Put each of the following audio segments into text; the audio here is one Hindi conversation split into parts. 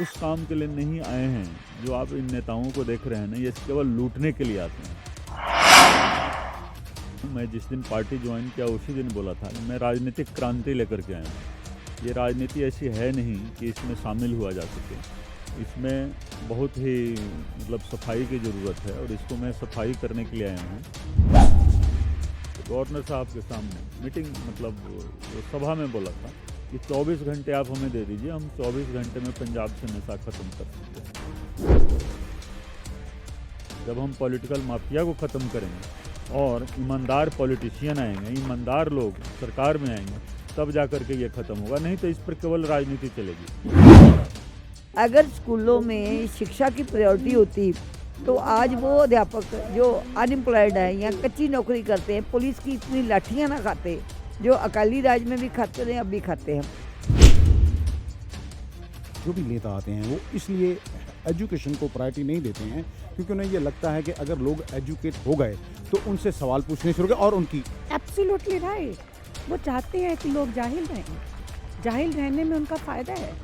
उस काम के लिए नहीं आए हैं जो आप इन नेताओं को देख रहे हैं ना, ये केवल लूटने के लिए आते हैं। मैं जिस दिन पार्टी ज्वाइन किया उसी दिन बोला था मैं राजनीतिक क्रांति लेकर के आया हूँ। ये राजनीति ऐसी है नहीं कि इसमें शामिल हुआ जा सके। इसमें बहुत ही मतलब सफाई की ज़रूरत है और इसको मैं सफाई करने के लिए आया हूँ। गवर्नर साहब के सामने मीटिंग मतलब सभा में बोला था कि 24 घंटे आप हमें दे दीजिए, हम 24 घंटे में पंजाब से नशा ख़त्म कर सकते हैं। जब हम पॉलिटिकल माफिया को ख़त्म करेंगे और ईमानदार पॉलिटिशियन आएंगे, ईमानदार लोग सरकार में आएंगे, तब जाकर के ये ख़त्म होगा, नहीं तो इस पर केवल राजनीति चलेगी। अगर स्कूलों में शिक्षा की प्रायोरिटी होती तो आज वो अध्यापक जो अनएम्प्लॉयड हैं या कच्ची नौकरी करते हैं, पुलिस की इतनी लाठियाँ ना खाते जो अकाली राज में भी खाते रहे, अब भी खाते हैं। जो भी नेता आते हैं वो इसलिए एजुकेशन को प्रायोरिटी नहीं देते हैं क्योंकि उन्हें ये लगता है कि अगर लोग एजुकेट हो गए तो उनसे सवाल पूछने शुरू हो गए और उनकी एब्सोल्युटली राइट। वो चाहते हैं कि लोग जाहिल रहें, जाहिल रहने में उनका फ़ायदा है।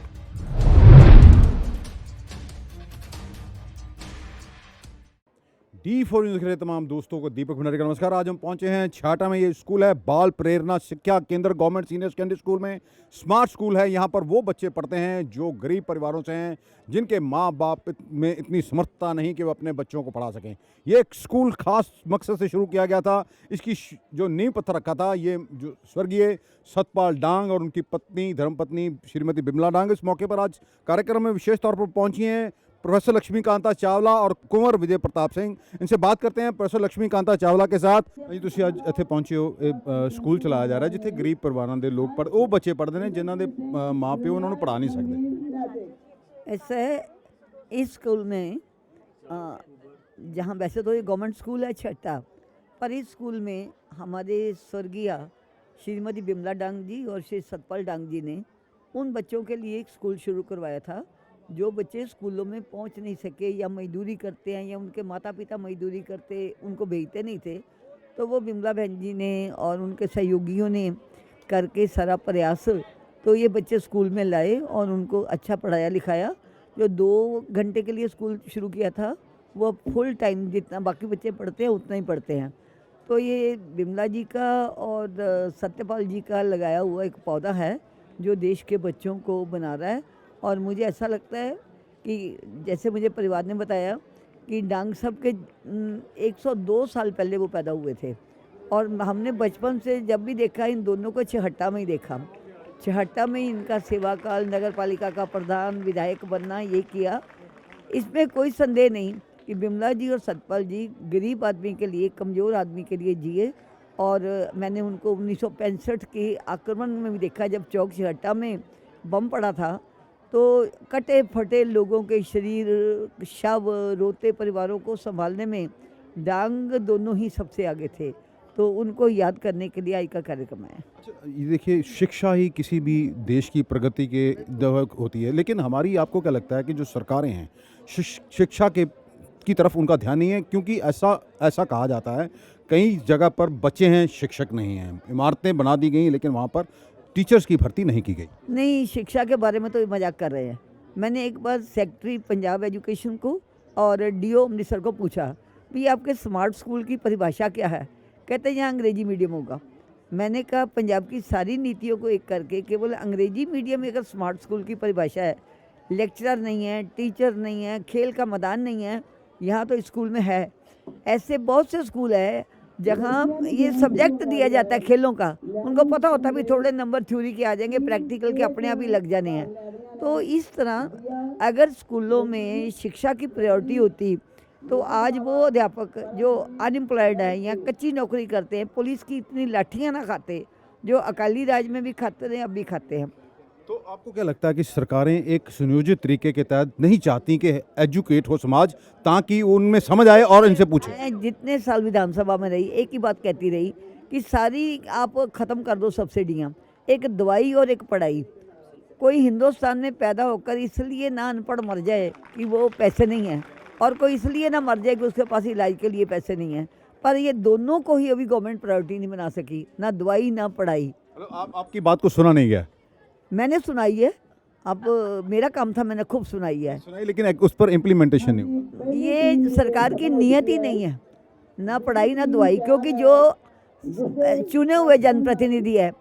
D4 न्यूज़ के तमाम दोस्तों को दीपक भंडारी का नमस्कार। आज हम पहुंचे हैं छाटा में। ये स्कूल है बाल प्रेरणा शिक्षा केंद्र, गवर्नमेंट सीनियर सेकेंडरी स्कूल में स्मार्ट स्कूल है। यहाँ पर वो बच्चे पढ़ते हैं जो गरीब परिवारों से हैं, जिनके माँ बाप में इतनी समर्थता नहीं कि वो अपने बच्चों को पढ़ा सकें। ये एक स्कूल खास मकसद से शुरू किया गया था। इसकी जो नींव पत्थर रखा था ये जो स्वर्गीय सतपाल डांग और उनकी पत्नी धर्मपत्नी श्रीमती बिमला डांग इस मौके पर आज कार्यक्रम में विशेष तौर पर पहुँची हैं। प्रोफेसर लक्ष्मीकांता चावला और कुंवर विजय प्रताप सिंह, इनसे बात करते हैं। प्रोफेसर लक्ष्मीकांता चावला के साथ जी तुसी आज ਇੱਥੇ पहुंचे हो। स्कूल चलाया जा रहा है जिथे गरीब परिवारों के लोग पढ़ वो बच्चे पढ़ते हैं जिन्हों के माँ प्यो उन्होंने पढ़ा नहीं सकते। ऐसा है इस स्कूल में जहाँ वैसे तो ये गवर्नमेंट स्कूल है छठा, पर इस स्कूल में हमारे स्वर्गीय श्रीमती बिमला डांग जी और श्री सतपाल डांग जी ने उन बच्चों के लिए एक स्कूल शुरू करवाया था जो बच्चे स्कूलों में पहुंच नहीं सके या मजदूरी करते हैं या उनके माता पिता मजदूरी करते उनको भेजते नहीं थे, तो वो बिमला बहन जी ने और उनके सहयोगियों ने करके सारा प्रयास तो ये बच्चे स्कूल में लाए और उनको अच्छा पढ़ाया लिखाया। जो 2 घंटे के लिए स्कूल शुरू किया था वो फुल टाइम जितना बाकी बच्चे पढ़ते हैं उतना ही पढ़ते हैं। तो ये बिमला जी का और सत्यपाल जी का लगाया हुआ एक पौधा है जो देश के बच्चों को बना रहा है। और मुझे ऐसा लगता है कि जैसे मुझे परिवार ने बताया कि डांग साहब के 102 साल पहले वो पैदा हुए थे और हमने बचपन से जब भी देखा इन दोनों को छहट्टा में ही देखा। छहट्टा में ही इनका सेवा काल, नगर पालिका का प्रधान, विधायक बनना ये किया। इसमें कोई संदेह नहीं कि बिमला जी और सतपाल जी गरीब आदमी के लिए, कमज़ोर आदमी के लिए जिए। और मैंने उनको 1965 के आक्रमण में भी देखा जब चौक छहट्टा में बम पड़ा था तो कटे फटे लोगों के शरीर, शव, रोते परिवारों को संभालने में डांग दोनों ही सबसे आगे थे। तो उनको याद करने के लिए आज का कार्यक्रम है। ये देखिए, शिक्षा ही किसी भी देश की प्रगति के दवक होती है, लेकिन हमारी आपको क्या लगता है कि जो सरकारें हैं शिक्षा के की तरफ उनका ध्यान नहीं है? क्योंकि ऐसा कहा जाता है कई जगह पर बच्चे हैं, शिक्षक नहीं हैं, इमारतें बना दी गई लेकिन वहाँ पर टीचर्स की भर्ती नहीं की गई। नहीं, शिक्षा के बारे में तो मजाक कर रहे हैं। मैंने एक बार सेक्रेटरी पंजाब एजुकेशन को और डीओ अमृतसर को पूछा भी आपके स्मार्ट स्कूल की परिभाषा क्या है? कहते हैं यहाँ अंग्रेजी मीडियम होगा। मैंने कहा पंजाब की सारी नीतियों को एक करके केवल अंग्रेजी मीडियम अगर स्मार्ट स्कूल की परिभाषा है, लेक्चरर नहीं है, टीचर नहीं है, खेल का मैदान नहीं है, यहाँ तो स्कूल में है। ऐसे बहुत से स्कूल है जहाँ ये सब्जेक्ट दिया जाता है खेलों का, उनको पता होता है भी थोड़े नंबर थ्योरी के आ जाएंगे, प्रैक्टिकल के अपने आप ही लग जाने हैं। तो इस तरह अगर स्कूलों में शिक्षा की प्रायोरिटी होती तो आज वो अध्यापक जो अनएम्प्लॉयड हैं या कच्ची नौकरी करते हैं, पुलिस की इतनी लाठियाँ ना खाते जो अकाली राज में भी खाते रहे, अब भी खाते हैं। तो आपको क्या लगता है कि सरकारें एक सुनियोजित तरीके के तहत नहीं चाहती कि एजुकेट हो समाज, ताकि उनमें समझ आए और इनसे पूछें? मैं जितने साल विधानसभा में रही एक ही बात कहती रही कि सारी आप ख़त्म कर दो सब्सिडियाँ, एक दवाई और एक पढ़ाई। कोई हिंदुस्तान में पैदा होकर इसलिए ना अनपढ़ मर जाए कि वो पैसे नहीं हैं, और कोई इसलिए ना मर जाए कि उसके पास इलाज के लिए पैसे नहीं हैं। पर ये दोनों को ही अभी गवर्नमेंट प्रायोरिटी नहीं बना सकी, ना दवाई ना पढ़ाई। आपकी बात को सुना नहीं गया? मैंने सुनाई है, अब मेरा काम था, मैंने खूब सुनाई है। सुनाई, लेकिन उस पर इम्प्लीमेंटेशन नहीं हुआ। ये सरकार की नियत ही नहीं है, ना पढ़ाई ना दुआई, क्योंकि जो चुने हुए जनप्रतिनिधि है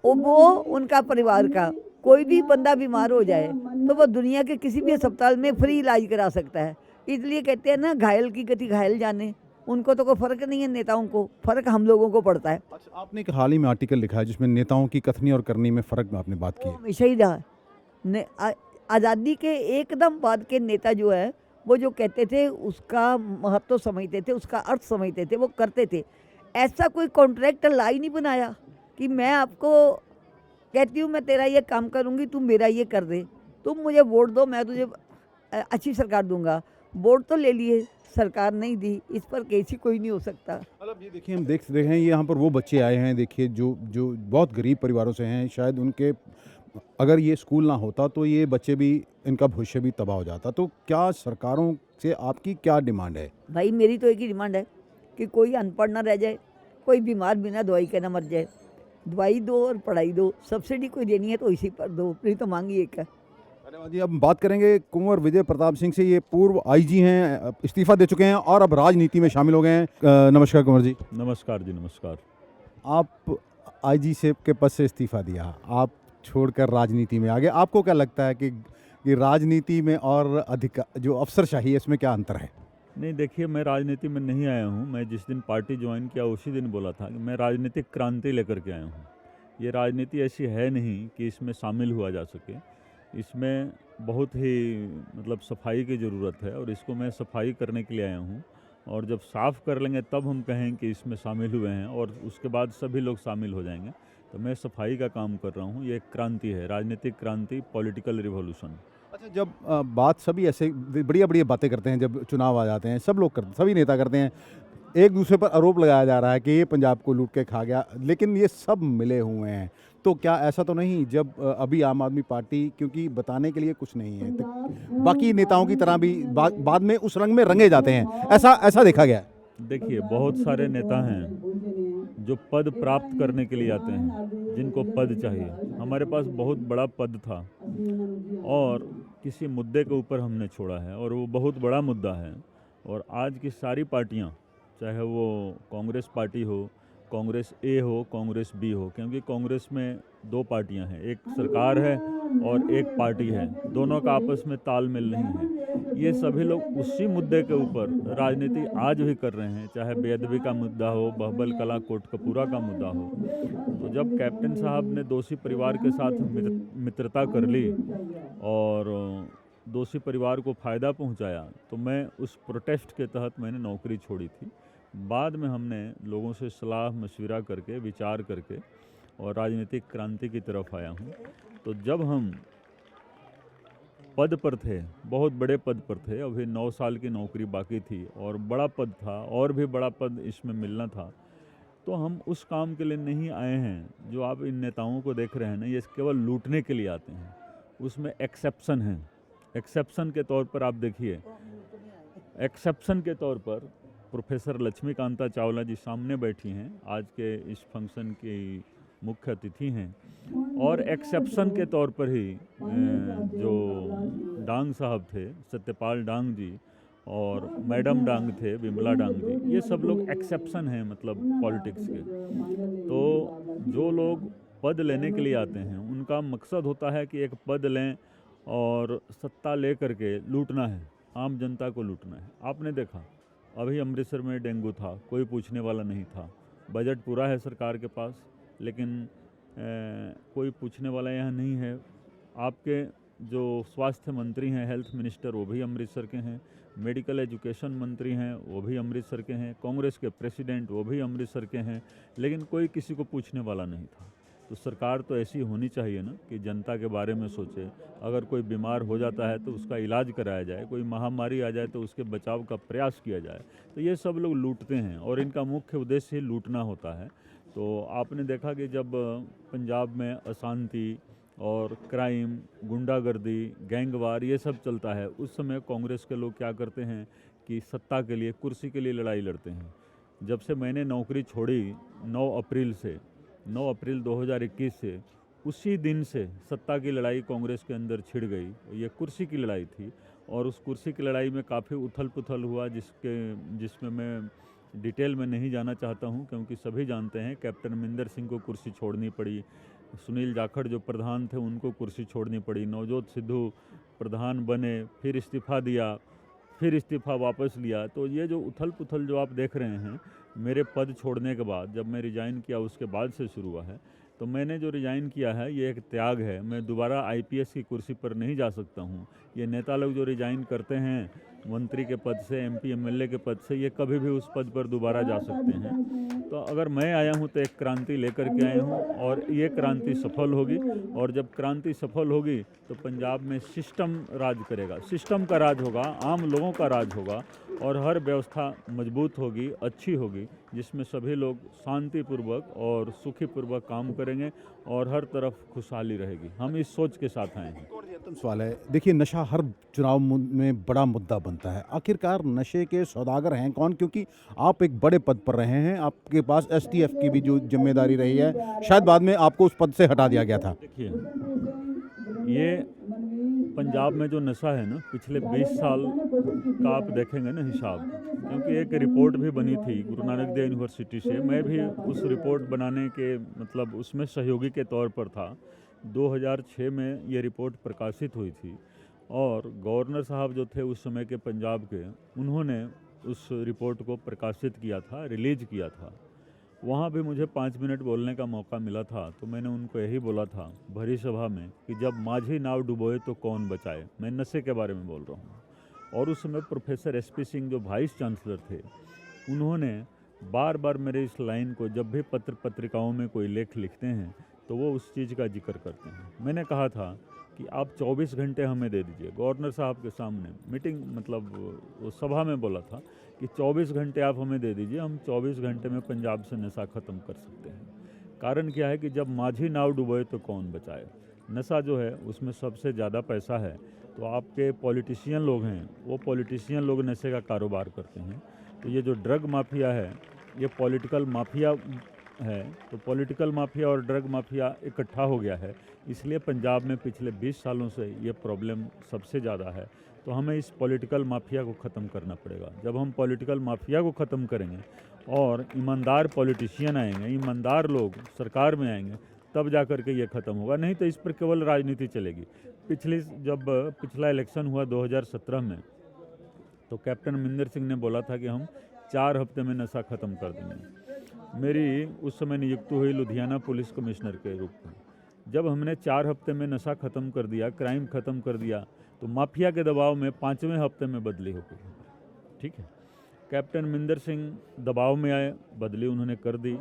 वो उनका परिवार का कोई भी बंदा बीमार हो जाए तो वो दुनिया के किसी भी अस्पताल में फ्री इलाज करा सकता है। इसलिए कहते हैं ना, घायल की गति घायल जाने। उनको तो कोई फ़र्क नहीं है, नेताओं को फ़र्क हम लोगों को पड़ता है। अच्छा, आपने एक हाल ही में आर्टिकल लिखा है जिसमें नेताओं की कथनी और करनी में फ़र्क में आपने बात की वो है। हमेशा ही रहा। आज़ादी के एकदम बाद के नेता जो है, वो जो कहते थे उसका महत्व समझते थे, उसका अर्थ समझते थे, वो करते थे। ऐसा कोई कॉन्ट्रैक्ट ला ही नहीं बनाया कि मैं आपको कहती हूँ मैं तेरा ये काम करूँगी, तुम मेरा ये कर दे, तुम मुझे वोट दो, मैं तुझे अच्छी सरकार दूंगा। वोट तो ले लिए, सरकार नहीं दी, इस पर केस ही कोई नहीं हो सकता। मतलब ये देखिए, हम देख रहे हैं, ये यहाँ पर वो बच्चे आए हैं, देखिए, जो जो बहुत गरीब परिवारों से हैं। शायद उनके, अगर ये स्कूल ना होता तो ये बच्चे भी, इनका भविष्य भी तबाह हो जाता। तो क्या सरकारों से आपकी क्या डिमांड है? भाई मेरी तो एक ही डिमांड है कि कोई अनपढ़ ना रह जाए, कोई बीमार बिना दवाई के ना मर जाए। दवाई दो और पढ़ाई दो, सब्सिडी कोई देनी है तो इसी पर दो, नहीं तो मांगी एक है। धन्यवाद जी। अब बात करेंगे कुंवर विजय प्रताप सिंह से। ये पूर्व आईजी हैं, इस्तीफा दे चुके हैं और अब राजनीति में शामिल हो गए हैं। नमस्कार कुंवर जी। नमस्कार जी, नमस्कार। आप आईजी से के पद से इस्तीफा दिया, आप छोड़कर राजनीति में आ गए। आपको क्या लगता है कि राजनीति में और जो अफसरशाही है, इसमें क्या अंतर है? नहीं, देखिए, मैं राजनीति में नहीं आया हूँ। मैं जिस दिन पार्टी ज्वाइन किया उसी दिन बोला था कि मैं राजनीतिक क्रांति लेकर के आया हूँ। ये राजनीति ऐसी है नहीं कि इसमें शामिल हुआ जा सके। इसमें बहुत ही मतलब सफाई की ज़रूरत है और इसको मैं सफाई करने के लिए आया हूँ। और जब साफ़ कर लेंगे तब हम कहें कि इसमें शामिल हुए हैं, और उसके बाद सभी लोग शामिल हो जाएंगे। तो मैं सफाई का काम कर रहा हूँ। ये एक क्रांति है, राजनीतिक क्रांति, पॉलिटिकल रिवॉल्यूशन। अच्छा, जब बात सभी ऐसे बढ़िया बढ़िया बातें करते हैं, जब चुनाव आ जाते हैं, सब लोग करते, सभी नेता करते हैं, एक दूसरे पर आरोप लगाया जा रहा है कि ये पंजाब को लूट के खा गया, लेकिन ये सब मिले हुए हैं। तो क्या ऐसा तो नहीं, जब अभी आम आदमी पार्टी, क्योंकि बताने के लिए कुछ नहीं है, तो बाकी नेताओं की तरह भी बाद में उस रंग में रंगे जाते हैं, ऐसा देखा गया है? देखिए, बहुत सारे नेता हैं जो पद प्राप्त करने के लिए आते हैं, जिनको पद चाहिए। हमारे पास बहुत बड़ा पद था और किसी मुद्दे के ऊपर हमने छोड़ा है, और वो बहुत बड़ा मुद्दा है। और आज की सारी पार्टियां, चाहे वो कांग्रेस पार्टी हो, कांग्रेस ए हो, कांग्रेस बी हो, क्योंकि कांग्रेस में दो पार्टियां हैं, एक सरकार है और एक पार्टी है, दोनों का आपस में तालमेल नहीं है। ये सभी लोग उसी मुद्दे के ऊपर राजनीति आज भी कर रहे हैं, चाहे बेअदबी का मुद्दा हो, बहबल कला कोटकपूरा का मुद्दा हो। तो जब कैप्टन साहब ने दोषी परिवार के साथ मित्रता कर ली और दोषी परिवार को फ़ायदा पहुंचाया, तो मैं उस प्रोटेस्ट के तहत मैंने नौकरी छोड़ी थी। बाद में हमने लोगों से सलाह मशविरा करके, विचार करके, और राजनीतिक क्रांति की तरफ आया हूँ। तो जब हम पद पर थे, बहुत बड़े पद पर थे, अभी 9 साल की नौकरी बाकी थी और बड़ा पद था, और भी बड़ा पद इसमें मिलना था, तो हम उस काम के लिए नहीं आए हैं। जो आप इन नेताओं को देख रहे हैं ना, ये केवल लूटने के लिए आते हैं। उसमें एक्सेप्शन है। एक्सेप्शन के तौर पर आप देखिए, एक्सेप्शन के तौर पर प्रोफेसर लक्ष्मीकांता चावला जी सामने बैठी हैं, आज के इस फंक्शन की मुख्य अतिथि हैं। और एक्सेप्शन के तौर पर ही जो डांग साहब थे, सत्यपाल डांग जी, और मैडम डांग थे, विमला डांग जी, ये सब लोग एक्सेप्शन हैं, मतलब पॉलिटिक्स के। तो जो लोग पद लेने के लिए आते हैं, उनका मकसद होता है कि एक पद लें और सत्ता ले करके लूटना है, आम जनता को लूटना है। आपने देखा, अभी अमृतसर में डेंगू था, कोई पूछने वाला नहीं था। बजट पूरा है सरकार के पास, लेकिन कोई पूछने वाला यहाँ नहीं है। आपके जो स्वास्थ्य मंत्री हैं, हेल्थ मिनिस्टर, वो भी अमृतसर के हैं। मेडिकल एजुकेशन मंत्री हैं, वो भी अमृतसर के हैं। कांग्रेस के प्रेसिडेंट, वो भी अमृतसर के हैं, लेकिन कोई किसी को पूछने वाला नहीं था। तो सरकार तो ऐसी होनी चाहिए ना कि जनता के बारे में सोचे। अगर कोई बीमार हो जाता है तो उसका इलाज कराया जाए, कोई महामारी आ जाए तो उसके बचाव का प्रयास किया जाए। तो ये सब लोग लूटते हैं और इनका मुख्य उद्देश्य ही लूटना होता है। तो आपने देखा कि जब पंजाब में अशांति और क्राइम, गुंडागर्दी, गैंगवार ये सब चलता है, उस समय कांग्रेस के लोग क्या करते हैं कि सत्ता के लिए, कुर्सी के लिए लड़ाई लड़ते हैं। जब से मैंने नौकरी छोड़ी 9 अप्रैल 2021 से, उसी दिन से सत्ता की लड़ाई कांग्रेस के अंदर छिड़ गई। ये कुर्सी की लड़ाई थी और उस कुर्सी की लड़ाई में काफ़ी उथल पुथल हुआ, जिसमें मैं डिटेल में नहीं जाना चाहता हूं, क्योंकि सभी जानते हैं कैप्टन अमरिंदर सिंह को कुर्सी छोड़नी पड़ी, सुनील जाखड़ जो प्रधान थे उनको कुर्सी छोड़नी पड़ी, नवजोत सिद्धू प्रधान बने, फिर इस्तीफ़ा दिया, फिर इस्तीफ़ा वापस लिया। तो ये जो उथल पुथल जो आप देख रहे हैं मेरे पद छोड़ने के बाद, जब मैं रिज़ाइन किया उसके बाद से शुरू हुआ है। तो मैंने जो रिज़ाइन किया है ये एक त्याग है। मैं दोबारा आईपीएस की कुर्सी पर नहीं जा सकता हूँ। ये नेता लोग जो रिज़ाइन करते हैं मंत्री के पद से, एमपी एमएलए के पद से, ये कभी भी उस पद पर दोबारा जा सकते हैं। तो अगर मैं आया हूँ तो एक क्रांति लेकर के आया हूँ और ये क्रांति सफल होगी। और जब क्रांति सफल होगी तो पंजाब में सिस्टम राज करेगा, सिस्टम का राज होगा, आम लोगों का राज होगा और हर व्यवस्था मजबूत होगी, अच्छी होगी, जिसमें सभी लोग शांतिपूर्वक और सुखीपूर्वक काम करेंगे और हर तरफ खुशहाली रहेगी। हम इस सोच के साथ आए हैं। अंतिम सवाल है, देखिए नशा हर चुनाव में बड़ा मुद्दा बनता है। आखिरकार नशे के सौदागर हैं कौन? क्योंकि आप एक बड़े पद पर रहे हैं, आपके पास एसटीएफ की भी जो जिम्मेदारी रही है, शायद बाद में आपको उस पद से हटा दिया गया था। देखिए, ये पंजाब में जो नशा है ना, पिछले 20 साल का आप देखेंगे ना हिसाब, क्योंकि एक रिपोर्ट भी बनी थी गुरु नानक देव यूनिवर्सिटी से, मैं भी उस रिपोर्ट बनाने के मतलब उसमें सहयोगी के तौर पर था। 2006 में ये रिपोर्ट प्रकाशित हुई थी और गवर्नर साहब जो थे उस समय के पंजाब के, उन्होंने उस रिपोर्ट को प्रकाशित किया था, रिलीज किया था। वहाँ भी मुझे 5 मिनट बोलने का मौका मिला था, तो मैंने उनको यही बोला था भरी सभा में कि जब माझी नाव डुबोए तो कौन बचाए। मैं नशे के बारे में बोल रहा हूँ। और उस समय प्रोफेसर एसपी सिंह जो वाइस चांसलर थे, उन्होंने बार बार मेरे इस लाइन को, जब भी पत्र पत्रिकाओं में कोई लेख लिखते हैं तो वो उस चीज़ का जिक्र करते हैं। मैंने कहा था कि आप 24 घंटे हमें दे दीजिए। गवर्नर साहब के सामने मीटिंग मतलब वो सभा में बोला था कि 24 घंटे आप हमें दे दीजिए, हम 24 घंटे में पंजाब से नशा ख़त्म कर सकते हैं। कारण क्या है कि जब माझी नाव डुबोए तो कौन बचाए। नशा जो है उसमें सबसे ज़्यादा पैसा है। तो आपके पॉलिटिशियन लोग हैं, वो पॉलिटिशियन लोग नशे का कारोबार करते हैं। तो ये जो ड्रग माफिया है ये पॉलिटिकल माफिया है। तो पॉलिटिकल माफिया और ड्रग माफिया इकट्ठा हो गया है, इसलिए पंजाब में पिछले 20 सालों से ये प्रॉब्लम सबसे ज़्यादा है। तो हमें इस पॉलिटिकल माफिया को ख़त्म करना पड़ेगा। जब हम पॉलिटिकल माफिया को ख़त्म करेंगे और ईमानदार पॉलिटिशियन आएंगे, ईमानदार लोग सरकार में आएंगे, तब जा कर के ये ख़त्म होगा। नहीं तो इस पर केवल राजनीति चलेगी। जब पिछला इलेक्शन हुआ 2017 में, तो कैप्टन अमरिंदर सिंह ने बोला था कि हम 4 हफ्ते में नशा ख़त्म कर देंगे। मेरी उस समय नियुक्ति हुई लुधियाना पुलिस कमिश्नर के रूप में। जब हमने 4 हफ्ते में नशा ख़त्म कर दिया, क्राइम ख़त्म कर दिया, तो माफिया के दबाव में 5वें हफ्ते में बदली हो गई। ठीक है, कैप्टन अमरिंदर सिंह दबाव में आए, बदली उन्होंने कर दी।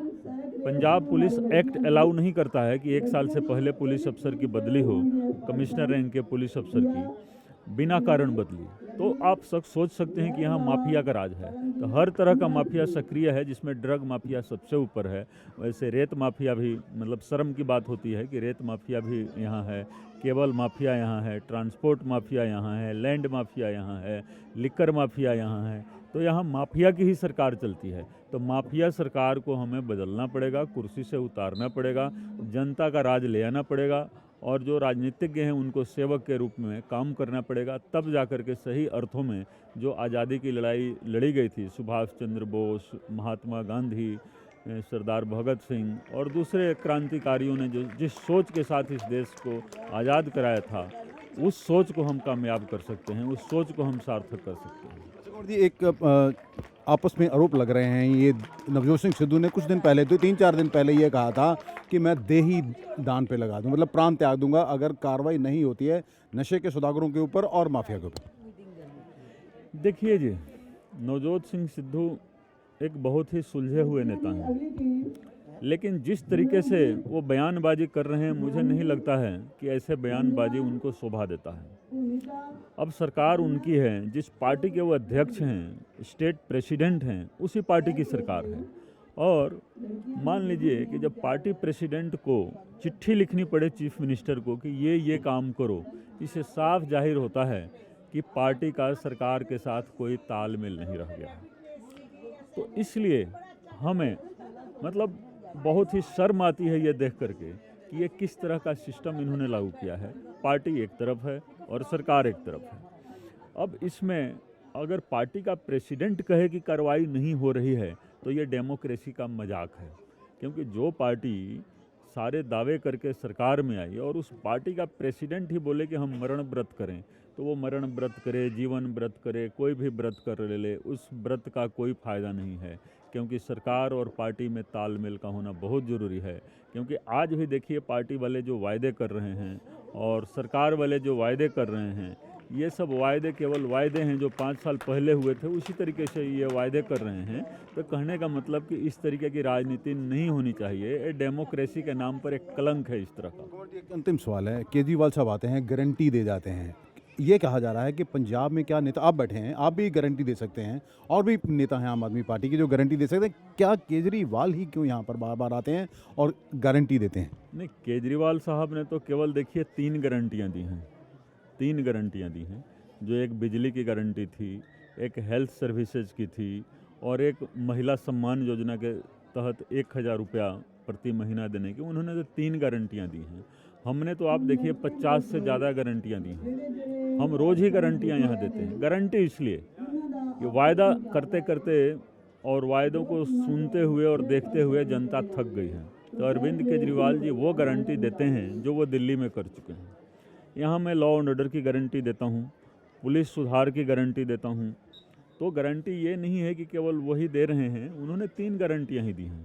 पंजाब पुलिस एक्ट अलाउ नहीं करता है कि 1 साल से पहले पुलिस अफसर की बदली हो, कमिश्नर रैंक के पुलिस अफसर की बिना कारण बदली। तो आप सोच सकते हैं कि यहाँ माफिया का राज है। तो हर तरह का माफिया सक्रिय है, जिसमें ड्रग माफिया सबसे ऊपर है। वैसे रेत माफिया भी, मतलब शर्म की बात होती है कि रेत माफिया भी यहाँ है, केबल माफिया यहाँ है, ट्रांसपोर्ट माफिया यहाँ है, लैंड माफिया यहाँ है, लिकर माफिया यहाँ है। तो यहाँ माफिया की ही सरकार चलती है। तो माफिया सरकार को हमें बदलना पड़ेगा, कुर्सी से उतारना पड़ेगा, जनता का राज ले आना पड़ेगा और जो राजनीतिज्ञ हैं उनको सेवक के रूप में काम करना पड़ेगा। तब जाकर के सही अर्थों में जो आज़ादी की लड़ाई लड़ी गई थी, सुभाष चंद्र बोस, महात्मा गांधी, सरदार भगत सिंह और दूसरे क्रांतिकारियों ने जो जिस सोच के साथ इस देश को आज़ाद कराया था, उस सोच को हम कामयाब कर सकते हैं, उस सोच को हम सार्थक कर सकते हैं। जी, एक आपस में आरोप लग रहे हैं। ये नवजोत सिंह सिद्धू ने कुछ दिन पहले, 2-3-4 दिन पहले ये कहा था कि मैं देही दान पे लगा दूं, मतलब प्राण त्याग दूंगा अगर कार्रवाई नहीं होती है नशे के सौदागरों के ऊपर और माफिया के ऊपर। देखिए जी, नवजोत सिंह सिद्धू एक बहुत ही सुलझे हुए नेता हैं, लेकिन जिस तरीके से वो बयानबाजी कर रहे हैं, मुझे नहीं लगता है कि ऐसे बयानबाजी उनको शोभा देता है। अब सरकार उनकी है, जिस पार्टी के वो अध्यक्ष हैं, स्टेट प्रेसिडेंट हैं, उसी पार्टी की सरकार है। और मान लीजिए कि जब पार्टी प्रेसिडेंट को चिट्ठी लिखनी पड़े चीफ मिनिस्टर को कि ये काम करो, इससे साफ जाहिर होता है कि पार्टी का सरकार के साथ कोई तालमेल नहीं रह गया। तो इसलिए हमें मतलब बहुत ही शर्म आती है ये देख करके कि ये किस तरह का सिस्टम इन्होंने लागू किया है। पार्टी एक तरफ है और सरकार एक तरफ है। अब इसमें अगर पार्टी का प्रेसिडेंट कहे कि कार्रवाई नहीं हो रही है तो ये डेमोक्रेसी का मजाक है, क्योंकि जो पार्टी सारे दावे करके सरकार में आई और उस पार्टी का प्रेसिडेंट ही बोले कि हम मरण व्रत करें, तो वो मरण व्रत करे, जीवन व्रत करे, कोई भी व्रत कर ले, उस व्रत का कोई फ़ायदा नहीं है। क्योंकि सरकार और पार्टी में तालमेल का होना बहुत ज़रूरी है। क्योंकि आज भी देखिए पार्टी वाले जो वायदे कर रहे हैं और सरकार वाले जो वायदे कर रहे हैं, ये सब वायदे केवल वायदे हैं जो 5 साल पहले हुए थे, उसी तरीके से ये वायदे कर रहे हैं। तो कहने का मतलब कि इस तरीके की राजनीति नहीं होनी चाहिए। ये डेमोक्रेसी के नाम पर एक कलंक है इस तरह का। एक अंतिम सवाल है, केजरीवाल साहब आते हैं, गारंटी दे जाते हैं, ये कहा जा रहा है कि पंजाब में क्या नेता, आप बैठे हैं, आप भी गारंटी दे सकते हैं, और भी नेता हैं आम आदमी पार्टी के जो गारंटी दे सकते हैं, क्या केजरीवाल ही क्यों यहाँ पर बार बार आते हैं और गारंटी देते हैं? नहीं, केजरीवाल साहब ने तो केवल देखिए 3 गारंटियाँ दी हैं। 3 गारंटियाँ दी हैं, जो एक बिजली की गारंटी थी, एक हेल्थ सर्विसेज की थी और एक महिला सम्मान योजना के तहत 1000 रुपया प्रति महीना देने की। उन्होंने तो 3 गारंटियाँ दी हैं। हमने तो आप देखिए 50 से ज़्यादा गारंटियाँ दी हैं। हम रोज़ ही गारंटियाँ यहाँ देते हैं। गारंटी इसलिए कि वायदा करते करते और वायदों को सुनते हुए और देखते हुए जनता थक गई है। तो अरविंद केजरीवाल जी वो गारंटी देते हैं जो वो दिल्ली में कर चुके हैं। यहाँ मैं लॉ एंड ऑर्डर की गारंटी देता हूँ, पुलिस सुधार की गारंटी देता हूँ। तो गारंटी ये नहीं है कि केवल वही दे रहे हैं, उन्होंने 3 गारंटियाँ ही दी हैं।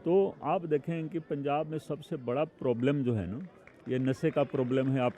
तो आप देखें कि पंजाब में सबसे बड़ा प्रॉब्लम जो है ना, ये नशे का प्रॉब्लम है, आप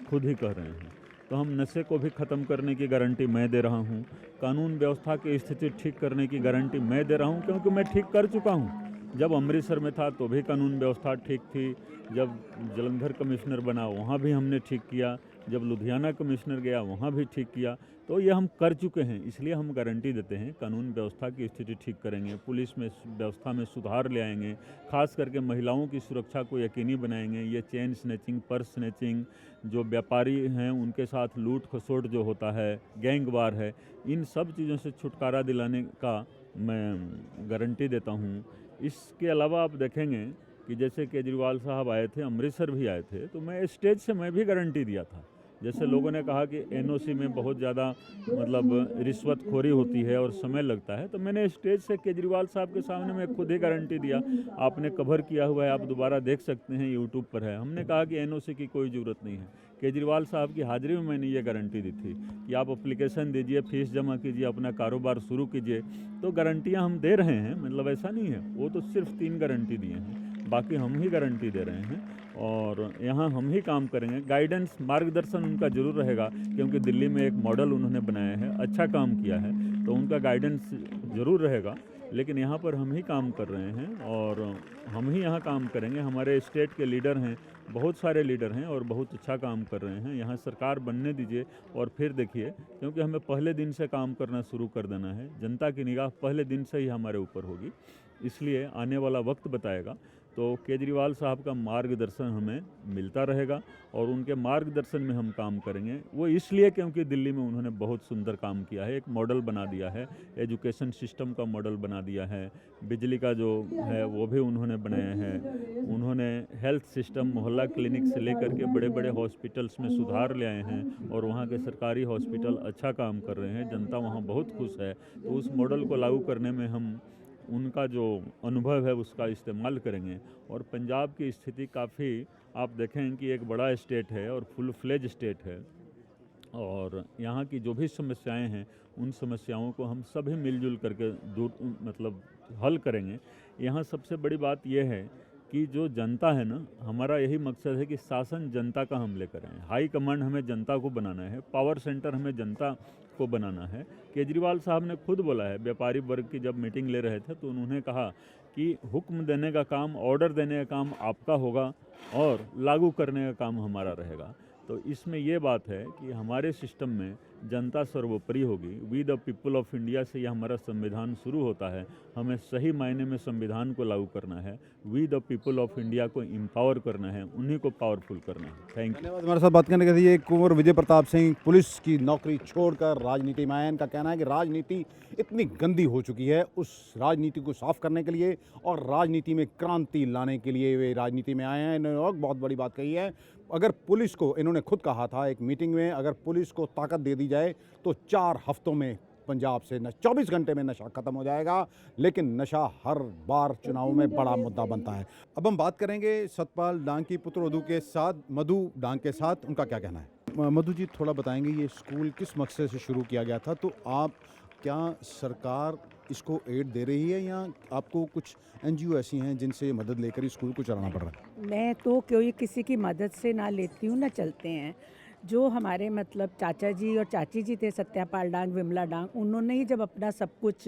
खुद ही कह रहे हैं। तो हम नशे को भी ख़त्म करने की गारंटी मैं दे रहा हूँ। कानून व्यवस्था की स्थिति ठीक करने की गारंटी मैं दे रहा हूँ, क्योंकि मैं ठीक कर चुका हूँ। जब अमृतसर में था तो भी कानून व्यवस्था ठीक थी, जब जलंधर कमिश्नर बना वहाँ भी हमने ठीक किया, जब लुधियाना कमिश्नर गया वहाँ भी ठीक किया। तो ये हम कर चुके हैं, इसलिए हम गारंटी देते हैं कानून व्यवस्था की स्थिति ठीक करेंगे, पुलिस में व्यवस्था में सुधार ले आएंगे, खास करके महिलाओं की सुरक्षा को यकीनी बनाएंगे। ये चेन स्नैचिंग, पर्स स्नैचिंग, जो व्यापारी हैं उनके साथ लूट खसोट जो होता है, गैंग वार है, इन सब चीज़ों से छुटकारा दिलाने का मैं गारंटी देता हूँ। इसके अलावा आप देखेंगे कि जैसे केजरीवाल साहब आए थे, अमृतसर भी आए थे, तो मैं स्टेज से मैं भी गारंटी दिया था। जैसे लोगों ने कहा कि एनओसी में बहुत ज़्यादा मतलब रिश्वतखोरी होती है और समय लगता है, तो मैंने स्टेज से केजरीवाल साहब के सामने मैं खुद ही गारंटी दिया। आपने कवर किया हुआ है, आप दोबारा देख सकते हैं, यूट्यूब पर है। हमने कहा कि एनओसी की कोई ज़रूरत नहीं है। केजरीवाल साहब की हाजिरी में मैंने ये गारंटी दी थी कि आप एप्लीकेशन दीजिए, फीस जमा कीजिए, अपना कारोबार शुरू कीजिए। तो गारंटियाँ हम दे रहे हैं, मतलब ऐसा नहीं है। वो तो सिर्फ 3 गारंटी दिए हैं, बाकी हम ही गारंटी दे रहे हैं और यहाँ हम ही काम करेंगे। गाइडेंस, मार्गदर्शन उनका जरूर रहेगा, क्योंकि दिल्ली में एक मॉडल उन्होंने बनाया है, अच्छा काम किया है, तो उनका गाइडेंस ज़रूर रहेगा। लेकिन यहाँ पर हम ही काम कर रहे हैं और हम ही यहाँ काम करेंगे। हमारे स्टेट के लीडर हैं, बहुत सारे लीडर हैं और बहुत अच्छा काम कर रहे हैं। यहाँ सरकार बनने दीजिए और फिर देखिए, क्योंकि हमें पहले दिन से काम करना शुरू कर देना है। जनता की निगाह पहले दिन से ही हमारे ऊपर होगी, इसलिए आने वाला वक्त बताएगा। तो केजरीवाल साहब का मार्गदर्शन हमें मिलता रहेगा और उनके मार्गदर्शन में हम काम करेंगे। वो इसलिए क्योंकि दिल्ली में उन्होंने बहुत सुंदर काम किया है, एक मॉडल बना दिया है, एजुकेशन सिस्टम का मॉडल बना दिया है, बिजली का जो है वो भी उन्होंने बनाया है। उन्होंने हेल्थ सिस्टम, मोहल्ला क्लिनिक से लेकर के बड़े बड़े हॉस्पिटल्स में सुधार ले आए हैं और वहाँ के सरकारी हॉस्पिटल अच्छा काम कर रहे हैं, जनता वहाँ बहुत खुश है। तो उस मॉडल को लागू करने में हम उनका जो अनुभव है उसका इस्तेमाल करेंगे। और पंजाब की स्थिति काफ़ी, आप देखें कि एक बड़ा स्टेट है और फुल फ्लेज स्टेट है और यहाँ की जो भी समस्याएं हैं उन समस्याओं को हम सभी मिलजुल करके दूर मतलब हल करेंगे। यहाँ सबसे बड़ी बात यह है कि जो जनता है ना, हमारा यही मकसद है कि शासन जनता का हम लेकर आएँ। हाई कमांड हमें जनता को बनाना है, पावर सेंटर हमें जनता को बनाना है। केजरीवाल साहब ने खुद बोला है, व्यापारी वर्ग की जब मीटिंग ले रहे थे तो उन्होंने कहा कि हुक्म देने का काम, ऑर्डर देने का काम आपका होगा और लागू करने का काम हमारा रहेगा। तो इसमें ये बात है कि हमारे सिस्टम में जनता सर्वोपरि होगी। We the people of India से यह हमारा संविधान शुरू होता है। हमें सही मायने में संविधान को लागू करना है। We the people of India को एम्पावर करना है, उन्हीं को पावरफुल करना है। Thank you. धन्यवाद हमारे साथ बात करने के लिए। कुंवर विजय प्रताप सिंह पुलिस की नौकरी छोड़कर राजनीति में आए। इनका कहना है कि राजनीति इतनी गंदी हो चुकी है, उस राजनीति को साफ करने के लिए और राजनीति में क्रांति लाने के लिए वे राजनीति में आए हैं। इन्होंने और बहुत बड़ी बात कही है, अगर पुलिस को, इन्होंने खुद कहा था एक मीटिंग में, अगर पुलिस को ताकत दे दी जाए तो 4 हफ्तों में पंजाब से 24 घंटे में नशा खत्म हो जाएगा। लेकिन नशा हर बार चुनाव में बड़ा मुद्दा बनता है। अब हम बात करेंगे सतपाल डांग की पुत्रवधू के साथ, मधु डांग के साथ, उनका क्या कहना है। मधु जी, थोड़ा बताएंगे ये स्कूल किस मकसद से शुरू किया गया था, तो आप क्या सरकार इसको एड दे रही है या आपको कुछ एनजीओ ऐसी हैं जिनसे मदद लेकर इस स्कूल को चलाना पड़ रहा है? मैं तो कोई किसी की मदद से ना लेती हूँ ना चलते हैं। जो हमारे मतलब चाचा जी और चाची जी थे, सत्यापाल डांग, विमला डांग, उन्होंने ही जब अपना सब कुछ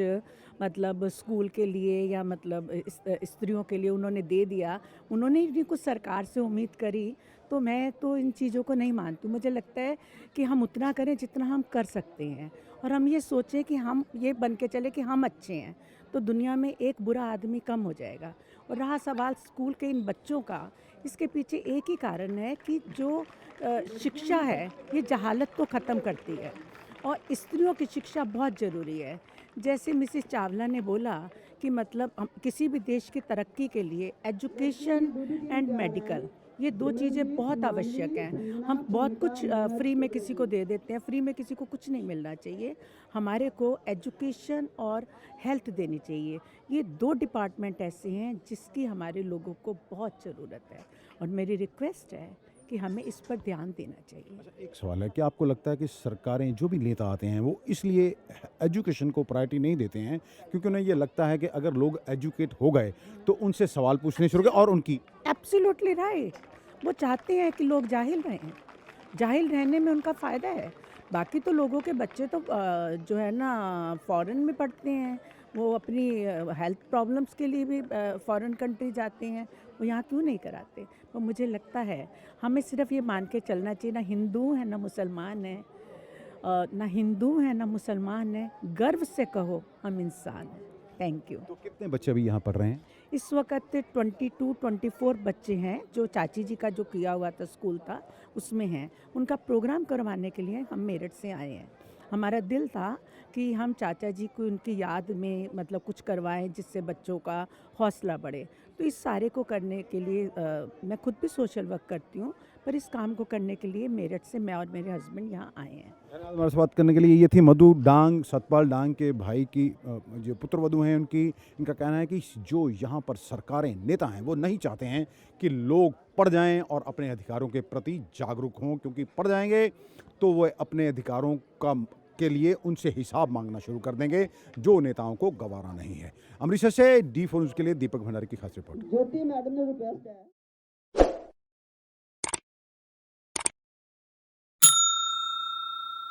मतलब स्कूल के लिए या मतलब स्त्रियों के लिए उन्होंने दे दिया, उन्होंने ही कुछ सरकार से उम्मीद करी। तो मैं तो इन चीज़ों को नहीं मानती। मुझे लगता है कि हम उतना करें जितना हम कर सकते हैं, और हम ये सोचें कि हम ये बन के चले कि हम अच्छे हैं, तो दुनिया में एक बुरा आदमी कम हो जाएगा। और रहा सवाल स्कूल के इन बच्चों का, इसके पीछे एक ही कारण है कि जो शिक्षा है ये जहालत को ख़त्म करती है, और स्त्रियों की शिक्षा बहुत ज़रूरी है। जैसे मिसेस चावला ने बोला कि मतलब हम किसी भी देश की तरक्की के लिए एजुकेशन एंड मेडिकल, ये 2 चीज़ें बहुत आवश्यक हैं। हम बहुत कुछ फ्री में किसी को दे देते हैं, फ्री में किसी को कुछ नहीं मिलना चाहिए। हमारे को एजुकेशन और हेल्थ देनी चाहिए। ये 2 डिपार्टमेंट ऐसे हैं जिसकी हमारे लोगों को बहुत ज़रूरत है, और मेरी रिक्वेस्ट है कि हमें इस पर ध्यान देना चाहिए। एक सवाल है कि आपको लगता है कि सरकारें, जो भी नेता आते हैं, वो इसलिए एजुकेशन को प्रायोरिटी नहीं देते हैं क्योंकि उन्हें ये लगता है कि अगर लोग एजुकेट हो गए तो उनसे सवाल पूछने शुरू हो गए और उनकी एब्सोल्युटली राइट। वो चाहते हैं कि लोग जाहिल रहें, जाहिल रहने में उनका फ़ायदा है। बाकी तो लोगों के बच्चे तो जो है ना फॉरेन में पढ़ते हैं, वो अपनी हेल्थ प्रॉब्लम्स के लिए भी फॉरेन कंट्री जाते हैं, वो यहाँ क्यों नहीं कराते। तो मुझे लगता है हमें सिर्फ ये मान के चलना चाहिए, ना हिंदू है ना मुसलमान है, ना हिंदू है ना मुसलमान है, गर्व से कहो हम इंसान हैं। Thank you. तो कितने बच्चे अभी यहाँ पढ़ रहे हैं? इस वक्त 22-24 बच्चे हैं। जो चाची जी का जो किया हुआ था स्कूल था उसमें हैं। उनका प्रोग्राम करवाने के लिए हम मेरठ से आए हैं। हमारा दिल था कि हम चाचा जी को उनकी याद में मतलब कुछ करवाएं जिससे बच्चों का हौसला बढ़े। तो इस सारे को करने के लिए मैं खुद भी सोशल वर्क करती हूँ, पर इस काम को करने के लिए मेरठ से मैं और मेरे हस्बैंड यहाँ आए हैं। हमारे से बात करने के लिए ये थी मधु डांग, सतपाल डांग के भाई की जो पुत्रवधू हैं उनकी। इनका कहना है कि जो यहाँ पर सरकारें, नेता हैं, वो नहीं चाहते हैं कि लोग पढ़ जाएं और अपने अधिकारों के प्रति जागरूक हों, क्योंकि पढ़ जाएंगे तो वो अपने अधिकारों के लिए उनसे हिसाब मांगना शुरू कर देंगे, जो नेताओं को गवारा नहीं है। अमृतसर से D4 न्यूज़ के लिए दीपक भंडारी की खास रिपोर्ट। ज्योति मैडम ने रिक्वेस्ट है।